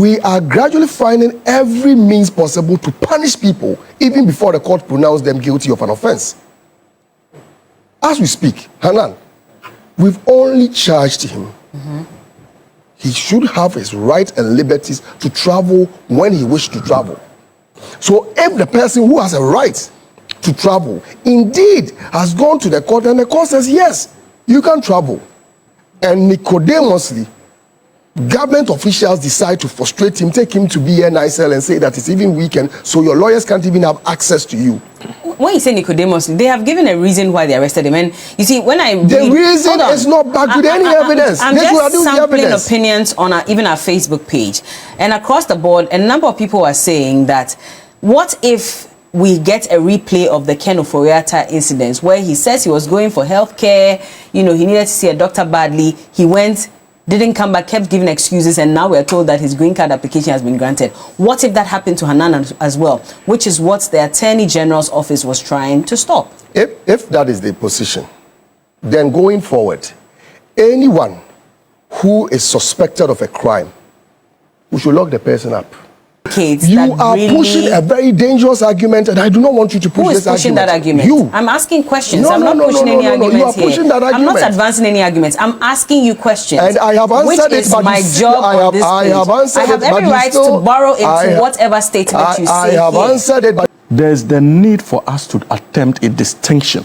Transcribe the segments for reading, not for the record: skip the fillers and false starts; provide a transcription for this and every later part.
we are gradually finding every means possible to punish people even before the court pronounced them guilty of an offense. As we speak, Hanan, we've only charged him. He should have his rights and liberties to travel when he wishes to travel. So if the person who has a right to travel indeed has gone to the court and the court says, yes, you can travel, and nicodemously, government officials decide to frustrate him, take him to BNICL and say that it's even weekend, so your lawyers can't even have access to you. When you say Nicodemus, they have given a reason why they arrested him. And you see, when I the reason is not backed with any evidence. I'm just sampling opinions on even our Facebook page. And across the board, a number of people are saying that, what if we get a replay of the Ken Oforiatta incident where he says he was going for healthcare, you know, he needed to see a doctor badly, he went, didn't come back, kept giving excuses, and now we're told that his green card application has been granted. What if that happened to Hanan as well, which is what the Attorney General's office was trying to stop? If that is the position, then going forward, anyone who is suspected of a crime, we should lock the person up. You are pushing a very dangerous argument, and I do not want you to push this argument. Who is pushing that argument? You. I'm asking questions. I'm not pushing any arguments you are pushing that argument. I'm not advancing any arguments. I'm asking you questions. And I have answered it, but my job on this page. I have every right to borrow into whatever statement you say. I have answered it, but there's the need for us to attempt a distinction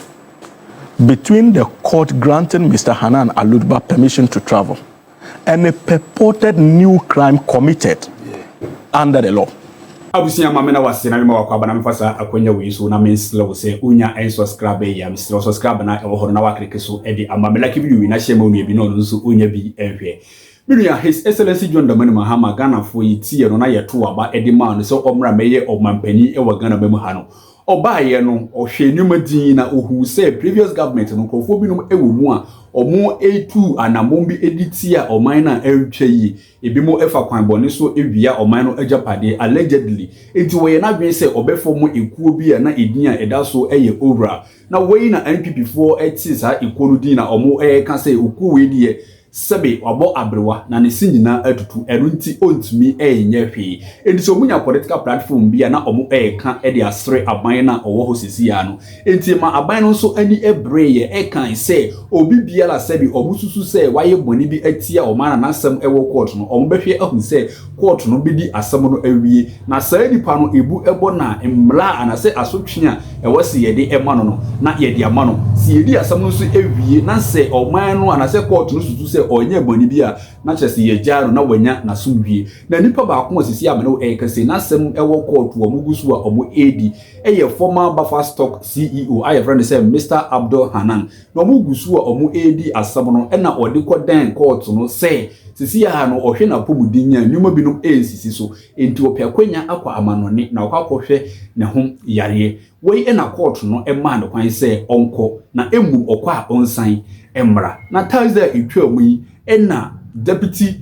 between the court granting Mr. Hanan Aludba permission to travel and a purported new crime committed under the law. Abusia mamena wasena mema wakwa na mfasa akwenya wiso na menslo se unya en subscribe ya mslo subscribe na ewo horo na wakreke so edi amamela kibi wi na shema onu ebi no nso unya bi ehwe Miria His Excellency John Dramani Mahama Ghana for yitie no na yeto aba edi ma no so omra meye omampani ewa Ghana memu ha no obaye no ohwe nyuma din na ohu se previous government no krofo bi no ewo mu a omo A2 anamombi editia oman na ertwa yi ebi mo efa kwan bone so ewia oman no agapade allegedly enti wo ye na dwen se obefo mo ekuo bi a na edin a eda so eye over na wey na NPP for eti sa ekuo no din na omo ka se okuo we die sebe wabo abrewa na ne sinyina atutu enu nti ontumi enye hwe enti so munya political platform bia na omo ka e de asre aban na owo ho sisi ya no enti ma aban no so ani ebre ye kan se obi bia la sebe omo susu se waye boni bi atia o ma na asem ewo court no omo behwe ahu se court no bi di asem no awie na saa nipa no ebu ebo na mmla anase asotwe a ewose ye de ema no na ye de ama no si ye di asem no so awie na se oman no anase court no susu se onye boni bia na chese ye jaro na wanya na sumwie na nipa ba ko osisi amene e kase na sem ewo court wo mugusu a omo edi eye former Buffer Stock CEO I friend say Mr. Abdul Hanan na mugusu a omo edi asem no e na odi ko den court no say sisi ya no ohwe na pomudinya nyuma binom ensisi so enti opia kwanya akwa amanone na okwakohwe ne ho yare wei e na court no e ma no kwan say onko na emu okwa onsan emra na Thursday etwa mu yi e na Deputy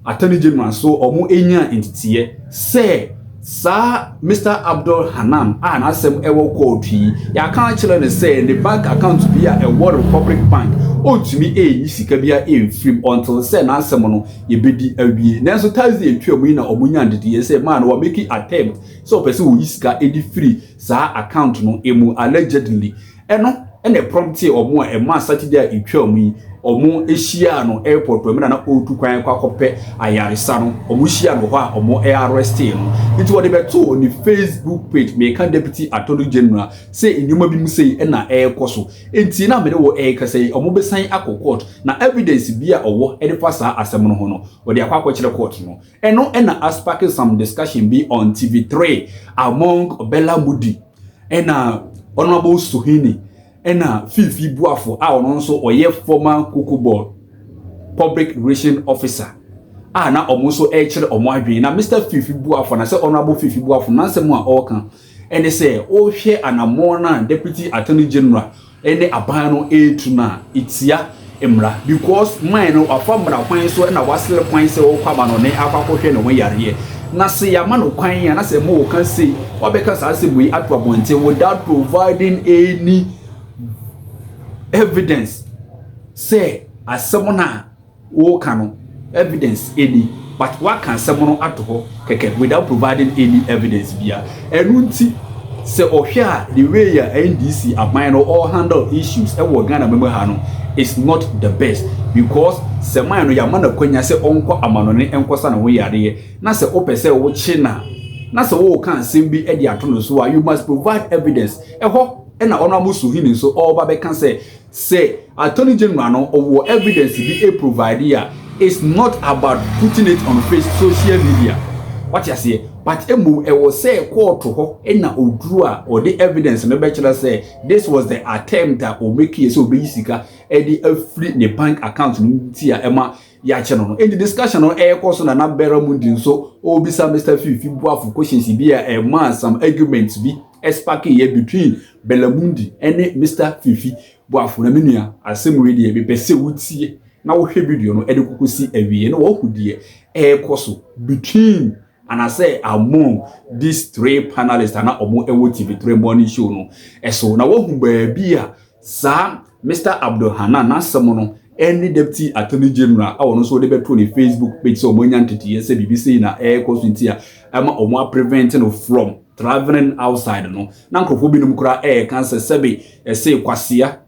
Attorney General so omo enya entity say sa Mr. Abdul Hanan na asem ewo court yi ya kan kire ne say the bank account bia e World Republic Bank otumi eyi sika bia free until say na asem no ye bedi awie nanso Thursday etwa mu yi na omunya ndidi say man wa make attempt so person wo sika edi free sa account no emu allegedly ene prompte omo a ema Saturday etwa mu yi omo ehia no airport to na otu kwan kwa kope ayaresa no omo hia no ho a omo arrest no it wo de beto ni Facebook page make Deputy Athorney General say enyuma bi mu say na ekoso enti na me de wo kase omo besan akokot na evidence bia owo e de fasa asem no ho no wo de akwa kire court no eno na aspark some discussion be on TV3 among Berla Mundi Honorable Suhuyini ena Fiifi Boafo ono nso oye former Cocoa Board public relation officer na omo so kire omo adwen na Mr. Fiifi Boafo na say Honorable Fiifi Boafo na nsem a oka ene say o hwe anamo na Deputy Attorney General ene aban no etu na itia emra because mine no afamra kwan so na wasle kwan se o kwaba no ne akwakohwe ne ho yare na se ya ma no kwan ya na se mo kan sei obeka sa se bui atwa bonte without providing any evidence say asemona wo kanu evidence any but what can someone at all without providing any evidence via and say ohia the way your NDC aban or handle issues e wo Ghana member ha no is not the best because se man no ya man akwanya se onko amanone enkosa na wo yare na se opese wo chi na se wo kan sem bi e di ato no so you must provide evidence e ho e na ono Suhuyini so all ba be kan say Attorney General no or evidence be a provide here. It's not about putting it on social media. What you say? But emu e was say court to ho na odrua or the evidence no bachelor say this was the attempt that o make you so basically e the free the bank account tia ema ya channel no in the discussion on air course na Berla Mundi so obisa Mr. Fiifi Boafo questions be a man some arguments be sparking here between Berla Mundi and Mr. Fiifi Boafo na menua asem we dey be pese wutie na wo hwe video no e de kokosi awie no wo hudie air course between and I say among these three panelists and omo ewo TV3 morning show no eso na wo hu baabi sa Mr. Abdul Hanan na samono any deputy attorney general awono so de beto ni Facebook page so omo nyantete say BBC na air consultia ama omo preventing from traveling outside no na nkofo bi num kura air cancer sebe say kwasia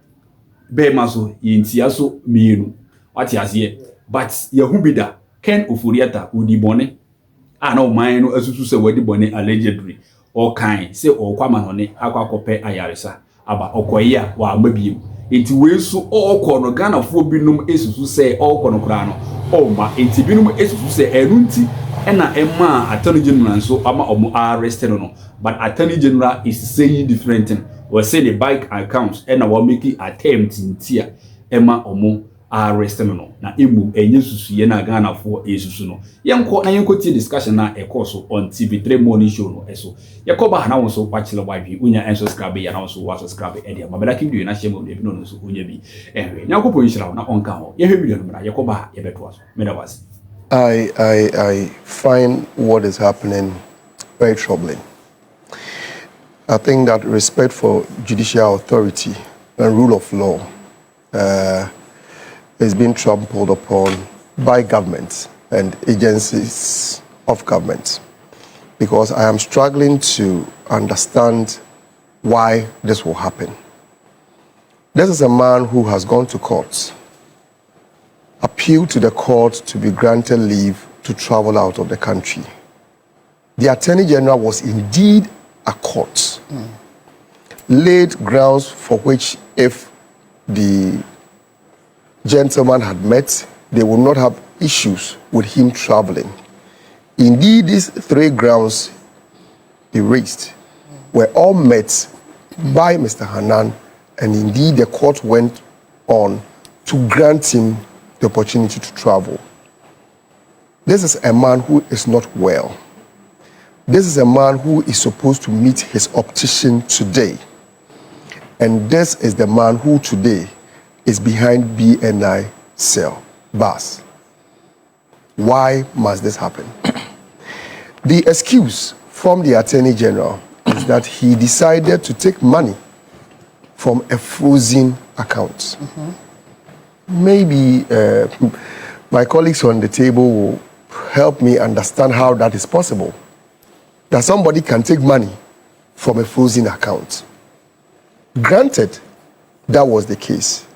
be maso yintia so mienu wati asie but yehu bida Ken Oforiata udibone na o man no asusu se wadi bone allegedly o kan se o kwama no ne akwakope ayaresa aba okoya wa mabiem enti wesu o ko no Ghana fo binum esusu se o ko no kra no o ma enti binum esusu se enunti na emma Attorney General so ama omo arrested no but Attorney General is saying different thing we say the bank accounts na we make attempt ntia emma omo arrest no na emu enye susuye na Ghana fo esusu no yenko na yenko tie discussion na ekoso on TV3 morning show no eso yekoba na won so kwachile wadwi unya subscribe ya na won so wa subscribe e dia mabela ki video na shemo de no so unya bi ehwe nyakopo yishira na onka ho yehwe video no mra yekoba yebeto aso meda was I find what is happening very troubling. I think that respect for judicial authority and rule of law is being trampled upon by governments and agencies of government, because I am struggling to understand why this will happen. This is a man who has gone to court, appealed to the court to be granted leave to travel out of the country. The Attorney General was indeed a court, laid grounds for which if the gentleman had met, they would not have issues with him traveling. Indeed, these three grounds he raised were all met by Mr. Hanan, and indeed the court went on to grant him the opportunity to travel. This is a man who is not well. This is a man who is supposed to meet his optician today. And this is the man who today is behind BNI cell bars. Why must this happen? The excuse from the Attorney General is that he decided to take money from a frozen account. Maybe my colleagues on the table will help me understand how that is possible. That somebody can take money from a frozen account. Granted, that was the case.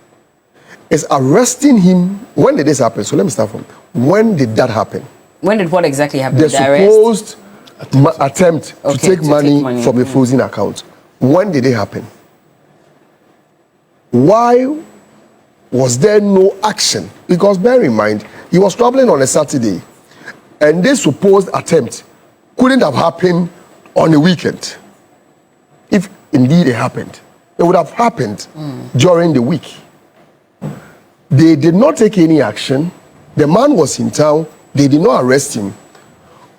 Is arresting him, when did this happen? So let me start from, when did that happen? When did what exactly happen? The supposed attempt to take money from a frozen account. When did it happen? Why was there no action? Because bear in mind, he was traveling on a Saturday, and this supposed attempt couldn't have happened on a weekend. If indeed it happened, it would have happened during the week. They did not take any action. The man was in town. They did not arrest him.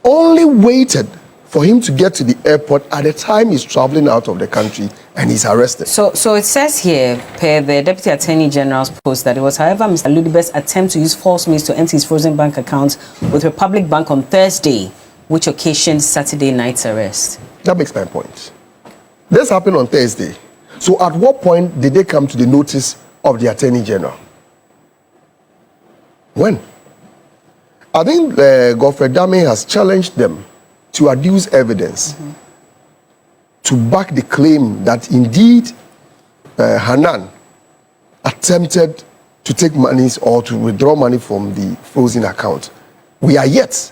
Only waited for him to get to the airport at the time he's traveling out of the country, and he's arrested. So it says here, per the Deputy Attorney General's post, that it was, however, Mr. Ludibes's attempt to use false means to empty his frozen bank account with Republic Bank on Thursday, which occasioned Saturday night's arrest. That makes my point. This happened on Thursday. So at what point did they come to the notice of the Attorney General? When? I think Godfrey Dame has challenged them to adduce evidence to back the claim that indeed Hanan attempted to take monies or to withdraw money from the frozen account. We are yet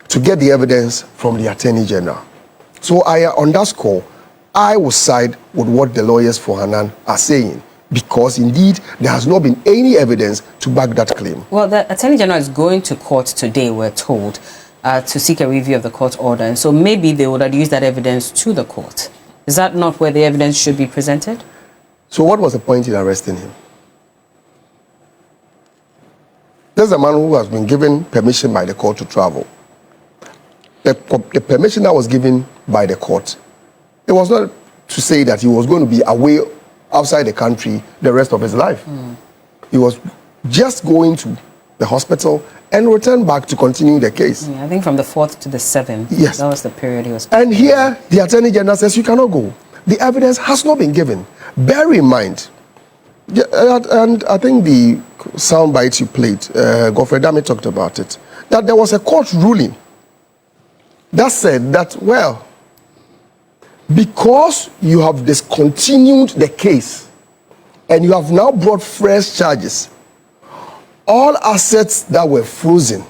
to get the evidence from the Attorney General. So on that score, I will side with what the lawyers for Hanan are saying, because indeed there has not been any evidence to back that claim. Well, the Attorney General is going to court today, we're told, to seek a review of the court order. And so maybe they would adduce that evidence to the court. Is that not where the evidence should be presented? So what was the point in arresting him? There's a man who has been given permission by the court to travel. The permission that was given by the court, it was not to say that he was going to be away outside the country the rest of his life. He was just going to the hospital and return back to continue the case. Yeah, I think from the 4th to the 7th. Yes. That was the period he was. And here, the Attorney General says you cannot go. The evidence has not been given. Bear in mind, and I think the soundbite you played, Godfrey Dame talked about it, that there was a court ruling that said that, well, because you have discontinued the case and you have now brought fresh charges, all assets that were frozen,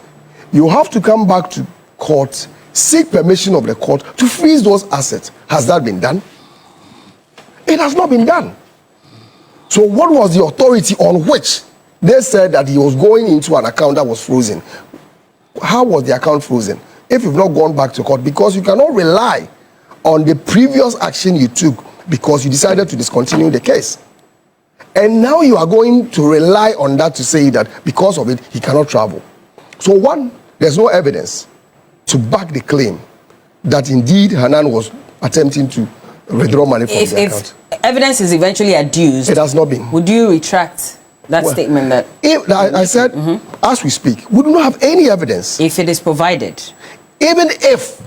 you have to come back to court, seek permission of the court to freeze those assets. Has that been done? It has not been done. So what was the authority on which they said that he was going into an account that was frozen? How was the account frozen? If you've not gone back to court, because you cannot rely on the previous action you took because you decided to discontinue the case. And now you are going to rely on that to say that because of it, he cannot travel. So one, there's no evidence to back the claim that indeed Hanan was attempting to withdraw money from the account. If evidence is eventually adduced, it has not been. Would you retract that statement that... I said, as we speak, we do not have any evidence. If it is provided. Even if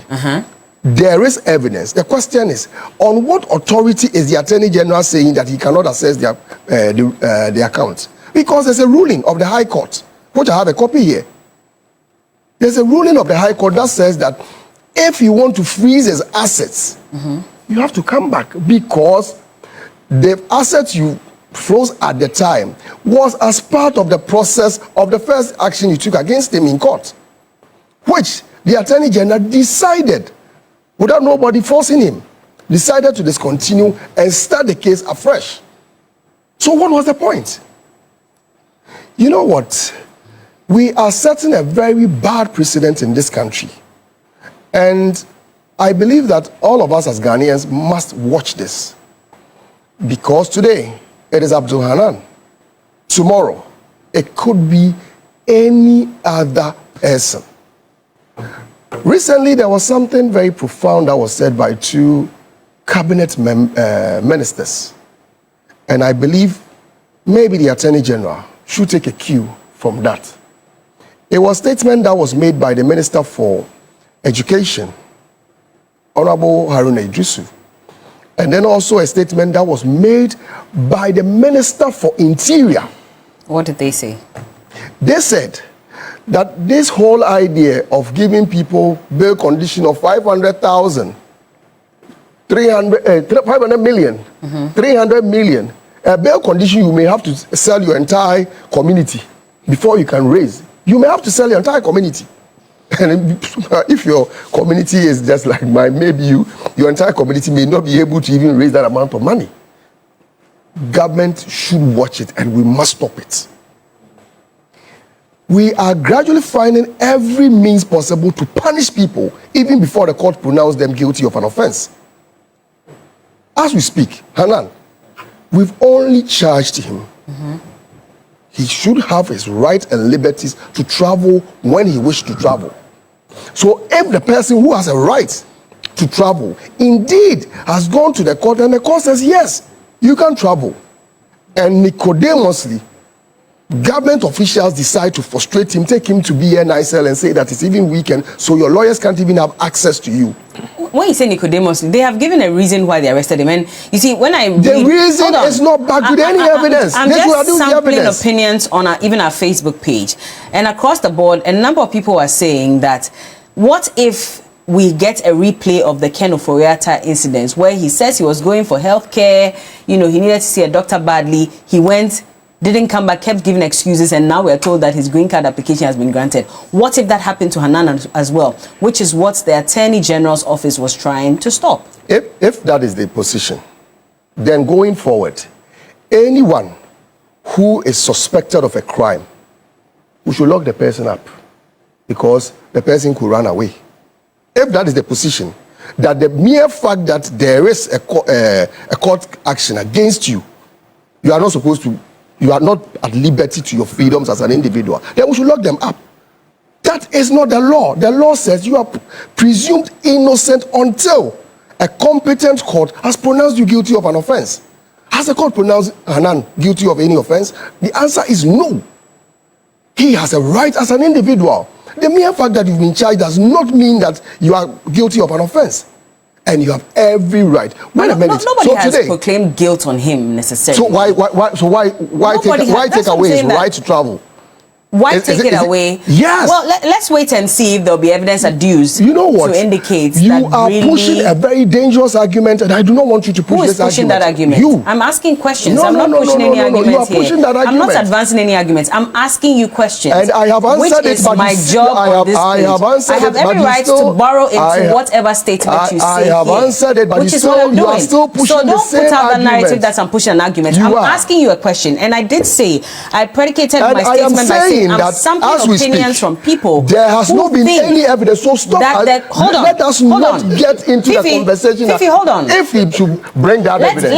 there is evidence, the question is, on what authority is the Attorney General saying that he cannot access the account? Because there's a ruling of the High Court, which I have a copy here. There's a ruling of the High Court that says that if you want to freeze his assets, you have to come back, because the assets you froze at the time was as part of the process of the first action you took against him in court, which the Attorney General decided, without nobody forcing him, decided to discontinue and start the case afresh. So what was the point? You know what? We are setting a very bad precedent in this country. And I believe that all of us as Ghanaians must watch this. Because today, it is Abdul Hanan. Tomorrow, it could be any other person. Recently, there was something very profound that was said by two cabinet ministers. And I believe maybe the Attorney General should take a cue from that. It was a statement that was made by the Minister for Education, Honorable Haruna Idrisu. And then also a statement that was made by the Minister for Interior. What did they say? They said that this whole idea of giving people bail condition of 500,000, 500 million, 300 million, a bail condition, you may have to sell your entire community before you can raise. You may have to sell your entire community. And if your community is just like mine, maybe your entire community may not be able to even raise that amount of money. Government should watch it, and we must stop it. We are gradually finding every means possible to punish people even before the court pronounced them guilty of an offense. As we speak, Hanan, we've only charged him. He should have his rights and liberties to travel when he wishes to travel. So if the person who has a right to travel indeed has gone to the court and the court says, yes, you can travel, and nicodemously, government officials decide to frustrate him, take him to BNICL and say that it's even weakened, so your lawyers can't even have access to you. when you say Nicodemus, they have given a reason why they arrested him. And you see, when I read, the reason is not backed with any evidence. I'm just sampling opinions on even our Facebook page, and across the board, a number of people are saying that, what if we get a replay of the Ken Ofori-Atta incidents where he says he was going for healthcare, you know, he needed to see a doctor badly, he went, didn't come back, kept giving excuses, and now we're told that his green card application has been granted. What if that happened to Hanan as well, which is what the Attorney General's office was trying to stop? If that is the position, then going forward, anyone who is suspected of a crime, we should lock the person up because the person could run away. If that is the position, that the mere fact that there is a court action against you, you are not supposed to, you are not at liberty to your freedoms as an individual, then we should lock them up. That is not the law. The law says you are presumed innocent until a competent court has pronounced you guilty of an offense. Has the court pronounced Hanan guilty of any offense? The answer is no. He has a right as an individual. The mere fact that you've been charged does not mean that you are guilty of an offense. And you have every right. Wait a minute. Nobody has proclaimed guilt on him necessarily. So why take away his right to travel? Why take it away? Yes. Well, let's wait and see if there'll be evidence adduced to indicate you that are really pushing a very dangerous argument, and I do not want you to push this argument. Who is pushing that argument? You. I'm asking questions. I'm not pushing any arguments. You are pushing that argument. I'm not advancing any arguments. I'm asking you questions. And I have answered which is my job on this page. I have every right to borrow into whatever statement you say I have answered it, but which is what I'm doing. You are still pushing so the same don't put out the argument. narrative that I'm pushing an argument. I'm asking you a question, and I did say I predicated my statement by saying I'm sampling opinions from people. There has not been any evidence. So stop. Hold on. Let us not get into the conversation. Fiifi, hold on. If he should bring that evidence,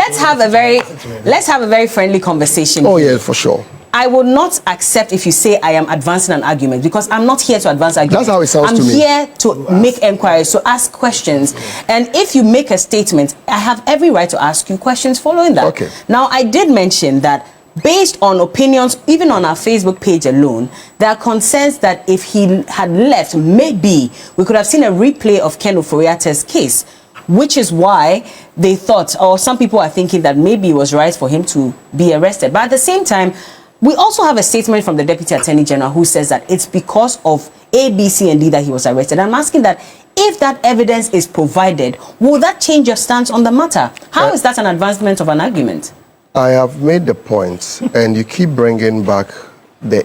let's have a very friendly conversation. Oh yeah, for sure. I will not accept if you say I am advancing an argument, because I'm not here to advance arguments. That's how it sounds to me. I'm here to make enquiries, to ask questions. And if you make a statement, I have every right to ask you questions following that. Okay. Now, I did mention that based on opinions, even on our Facebook page alone, there are concerns that if he had left, maybe we could have seen a replay of Ken Ofori-Atta's case, which is why they thought, or some people are thinking, that maybe it was right for him to be arrested. But at the same time, we also have a statement from the Deputy Attorney General who says that it's because of A, B, C, and D that he was arrested. I'm asking that if that evidence is provided, will that change your stance on the matter? How is that an advancement of an argument? I have made the point, and you keep bringing back the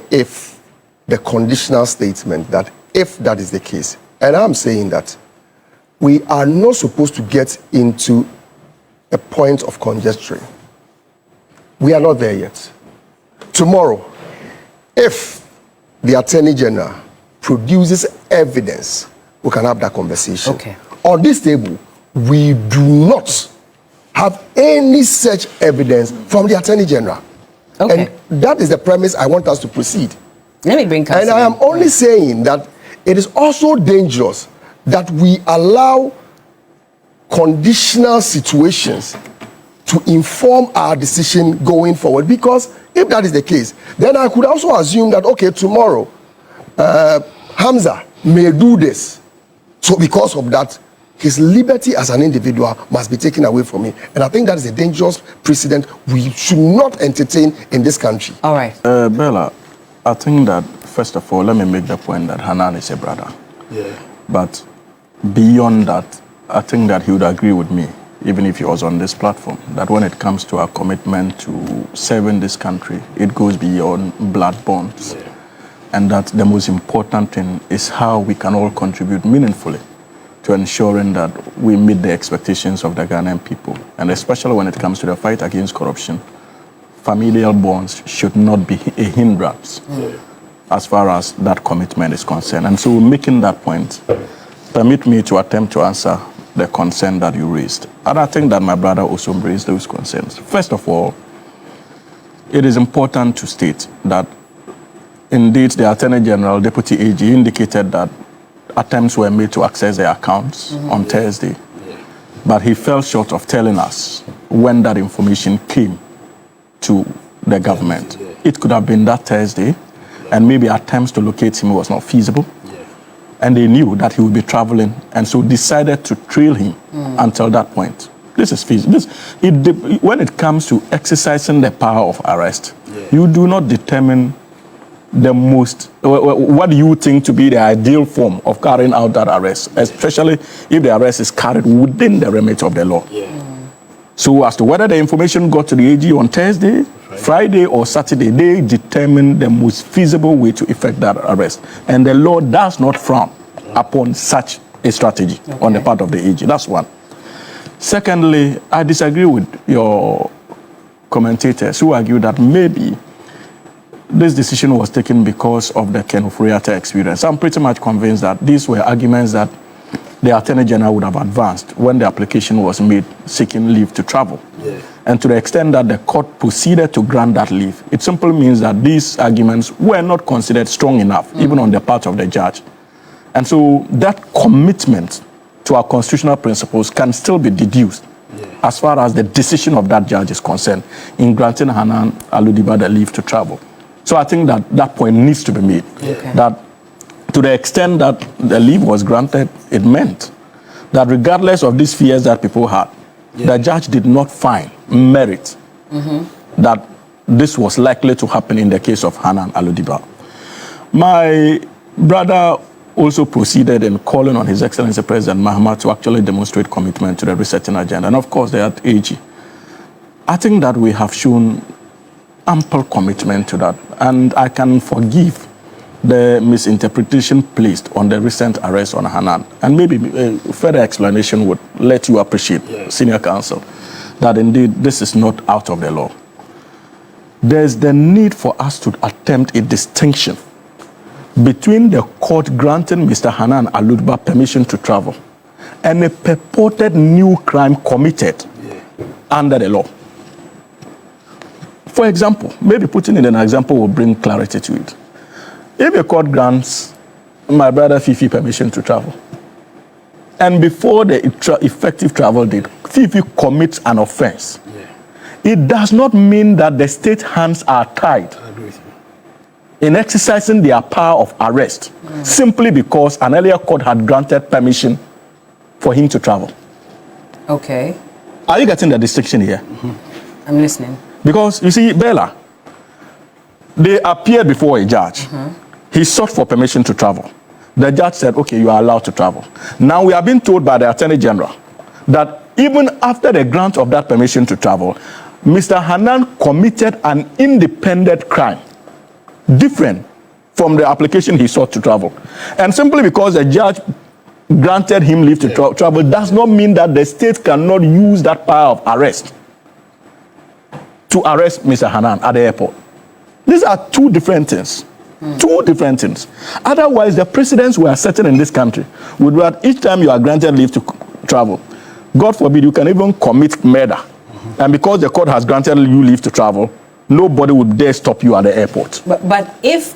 conditional statement that if that is the case. And I'm saying that we are not supposed to get into a point of conjecture. We are not there yet. Tomorrow, if the Attorney General produces evidence, we can have that conversation. Okay. On this table, we do not have any such evidence from the Attorney General. Okay. And that is the premise I want us to proceed. Let me bring counsel. And I am only saying that it is also dangerous that we allow conditional situations to inform our decision going forward. Because if that is the case, then I could also assume that, okay, tomorrow, Hamza may do this. So because of that, his liberty as an individual must be taken away from him. And I think that is a dangerous precedent we should not entertain in this country. All right. Berla, I think that, first of all, let me make the point that Hanan is a brother. Yeah. But beyond that, I think that he would agree with me, even if he was on this platform, that when it comes to our commitment to serving this country, it goes beyond blood bonds. Yeah. And that the most important thing is how we can all contribute meaningfully to ensuring that we meet the expectations of the Ghanaian people. And especially when it comes to the fight against corruption, familial bonds should not be a hindrance as far as that commitment is concerned. And so making that point, permit me to attempt to answer the concern that you raised. And I think that my brother also raised those concerns. First of all, it is important to state that indeed the Attorney General, Deputy AG, indicated that attempts were made to access their accounts on Thursday. But he fell short of telling us when that information came to the government. It could have been that Thursday, and maybe attempts to locate him was not feasible. and they knew that he would be traveling, and so decided to trail him until that point. This is feasible. When it comes to exercising the power of arrest, you do not determine the most, what do you think to be the ideal form of carrying out that arrest, especially if the arrest is carried within the remit of the law. So as to whether the information got to the AG on Thursday, Friday or Saturday, they determine the most feasible way to effect that arrest. And the law does not frown upon such a strategy on the part of the AG. That's one. Secondly, I disagree with your commentators who argue that maybe this decision was taken because of the Ken Ofori-Atta experience. I'm pretty much convinced that these were arguments that the Attorney General would have advanced when the application was made seeking leave to travel. And to the extent that the court proceeded to grant that leave, it simply means that these arguments were not considered strong enough, even on the part of the judge. And so that commitment to our constitutional principles can still be deduced as far as the decision of that judge is concerned in granting Hanan Aludiba the leave to travel. So I think that that point needs to be made, that to the extent that the leave was granted, it meant that regardless of these fears that people had, the judge did not find merit that this was likely to happen in the case of Hanan Aludiba. My brother also proceeded in calling on His Excellency President Mahama to actually demonstrate commitment to the resetting agenda. And of course, they had AG. I think that we have shown ample commitment to that. And I can forgive the misinterpretation placed on the recent arrest on Hanan. And maybe a further explanation would let you appreciate, Senior Counsel, that indeed this is not out of the law. There's the need for us to attempt a distinction between the court granting Mr. Hanan Aludiba permission to travel and a purported new crime committed under the law. For example, maybe putting in an example will bring clarity to it. If a court grants my brother Fiifi permission to travel, and before the effective travel date, Fiifi commits an offense, it does not mean that the state hands are tied in exercising their power of arrest simply because an earlier court had granted permission for him to travel. Okay. Are you getting the distinction here? I'm listening. Because, you see, Berla, they appeared before a judge. He sought for permission to travel. The judge said, okay, you are allowed to travel. Now we are being told by the Attorney General that even after the grant of that permission to travel, Mr. Hanan committed an independent crime, different from the application he sought to travel. And simply because the judge granted him leave to travel does not mean that the state cannot use that power of arrest to arrest Mr. Hanan at the airport. These are two different things. Two different things. Otherwise, the precedents we are setting in this country would be that each time you are granted leave to travel, God forbid, you can even commit murder. And because the court has granted you leave to travel, nobody would dare stop you at the airport. But if,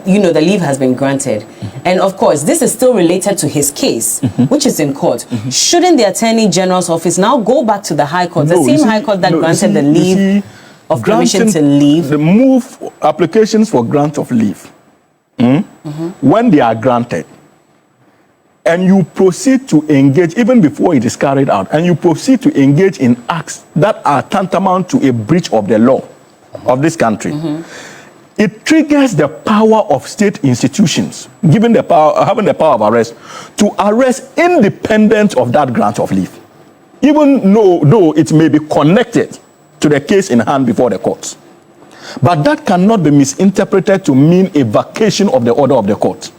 you know, the leave has been granted, and of course, this is still related to his case, which is in court, shouldn't the Attorney General's office now go back to the High Court, the same High Court that granted the leave of permission to leave? The move applications for grant of leave, when they are granted, and you proceed to engage, even before it is carried out, and you proceed to engage in acts that are tantamount to a breach of the law of this country, it triggers the power of state institutions, given the power, having the power of arrest, to arrest independent of that grant of leave, even though it may be connected to the case in hand before the courts. But that cannot be misinterpreted to mean a vacation of the order of the court.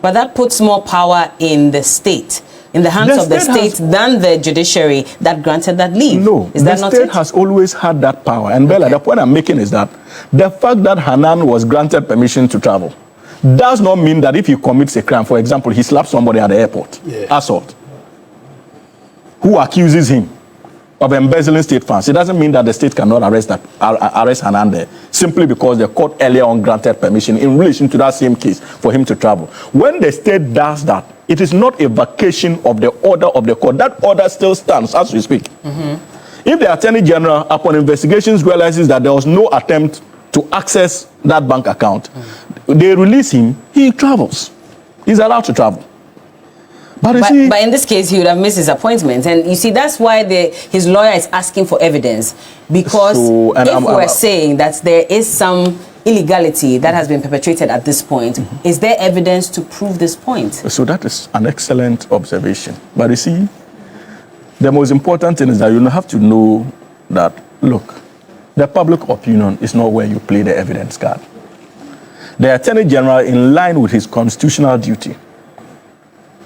But that puts more power in the state, in the hands of the state than the judiciary that granted that leave. No, is that the not state it? has always had that power. And Berla, the point I'm making is that the fact that Hanan was granted permission to travel does not mean that if he commits a crime, for example, he slaps somebody at the airport, assault, who accuses him of embezzling state funds, it doesn't mean that the state cannot arrest Hanan there, simply because the court earlier on granted permission in relation to that same case for him to travel. When the state does that, it is not a vacation of the order of the court. That order still stands as we speak. If the Attorney General, upon investigations, realizes that there was no attempt to access that bank account, they release him, he travels. He's allowed to travel. But in this case, he would have missed his appointment. And you see, that's why his lawyer is asking for evidence. Because if we're saying that there is some illegality that has been perpetrated at this point, is there evidence to prove this point? So that is an excellent observation. But you see, the most important thing is that you have to know that, look, the public opinion is not where you play the evidence card. The Attorney General, in line with his constitutional duty,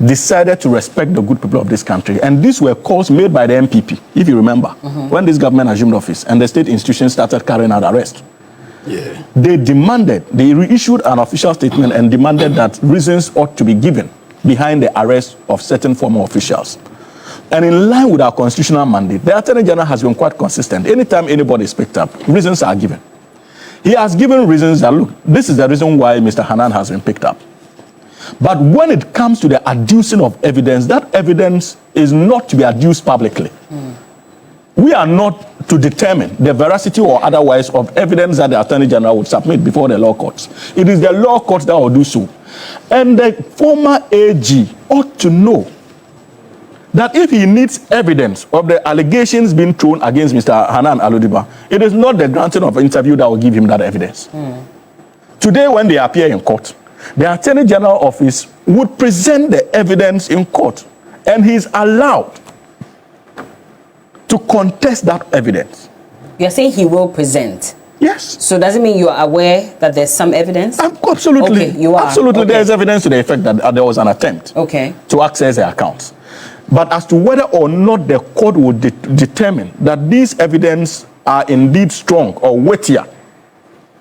decided to respect the good people of this country. And these were calls made by the NPP, if you remember, when this government assumed office and the state institutions started carrying out arrest. Yeah. They reissued an official statement and demanded that reasons ought to be given behind the arrest of certain former officials. And in line with our constitutional mandate, the Attorney General has been quite consistent. Anytime anybody is picked up, reasons are given. He has given reasons that, look, this is the reason why Mr. Hanan has been picked up. But when it comes to the adducing of evidence, that evidence is not to be adduced publicly. We are not to determine the veracity or otherwise of evidence that the Attorney General would submit before the law courts. It is the law courts that will do so. And the former AG ought to know that if he needs evidence of the allegations being thrown against Mr. Hanan Alodiba, it is not the granting of interview that will give him that evidence. Today, when they appear in court, the Attorney General office would present the evidence in court, and he is allowed to contest that evidence. You're saying he will present? Yes. So does it mean you are aware that there's some evidence? Absolutely. Okay, you are. Absolutely, okay. There is evidence to the effect that there was an attempt to access the accounts. But as to whether or not the court would determine that these evidence are indeed strong or weightier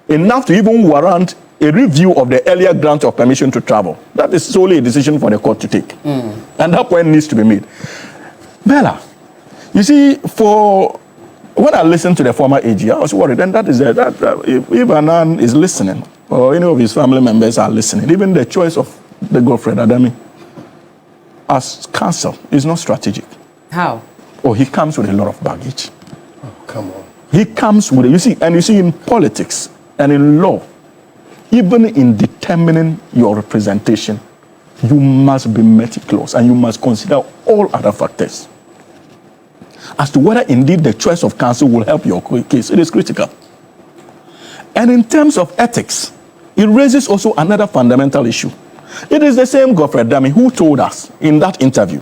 enough to even warrant a review of the earlier grant of permission to travel, that is solely a decision for the court to take. And that point needs to be made. Berla, you see, when I listened to the former AG, I was worried, and that is if Hanan is listening, or any of his family members are listening, even the choice of the Godfred Adami as counsel is not strategic. How? Oh, he comes with a lot of baggage. Oh, come on. He comes with it. You see in politics and in law, even in determining your representation, you must be meticulous and you must consider all other factors. As to whether indeed the choice of counsel will help your case, it is critical. And in terms of ethics, it raises also another fundamental issue. It is the same Godfred Adami who told us in that interview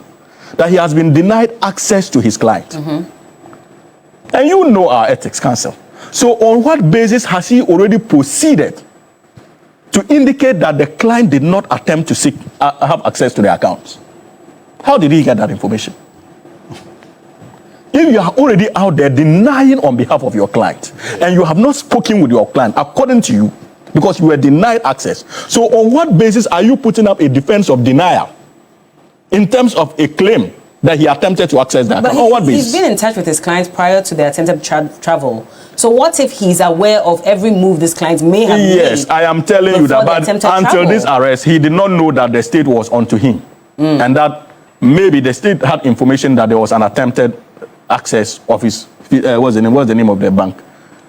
that he has been denied access to his client. And you know our ethics counsel. So on what basis has he already proceeded to indicate that the client did not attempt to have access to the accounts? How did he get that information? If you are already out there denying on behalf of your client, and you have not spoken with your client according to you, because you were denied access, so on what basis are you putting up a defense of denial in terms of a claim that he attempted to access that? But on what basis? He's been in touch with his clients prior to the attempted travel. So what if he's aware of every move this client may have made? Yes, I am telling you that, but until this arrest, he did not know that the state was onto him. And that maybe the state had information that there was an attempted access of his, what's the name of the bank?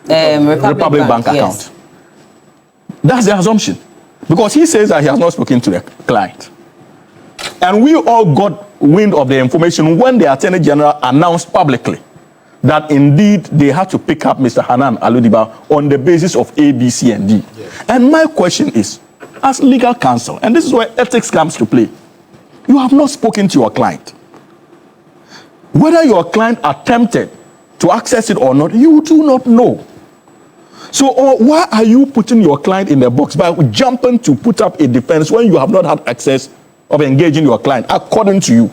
Republic Bank account. Yes. That's the assumption. Because he says that he has not spoken to the client. And we all got wind of the information when the Attorney General announced publicly that indeed they had to pick up Mr. Hanan Alodiba on the basis of A, B, C, and D. Yes. And my question is, as legal counsel, and this is where ethics comes to play, you have not spoken to your client. Whether your client attempted to access it or not, you do not know. So why are you putting your client in the box by jumping to put up a defense when you have not had access of engaging your client according to you?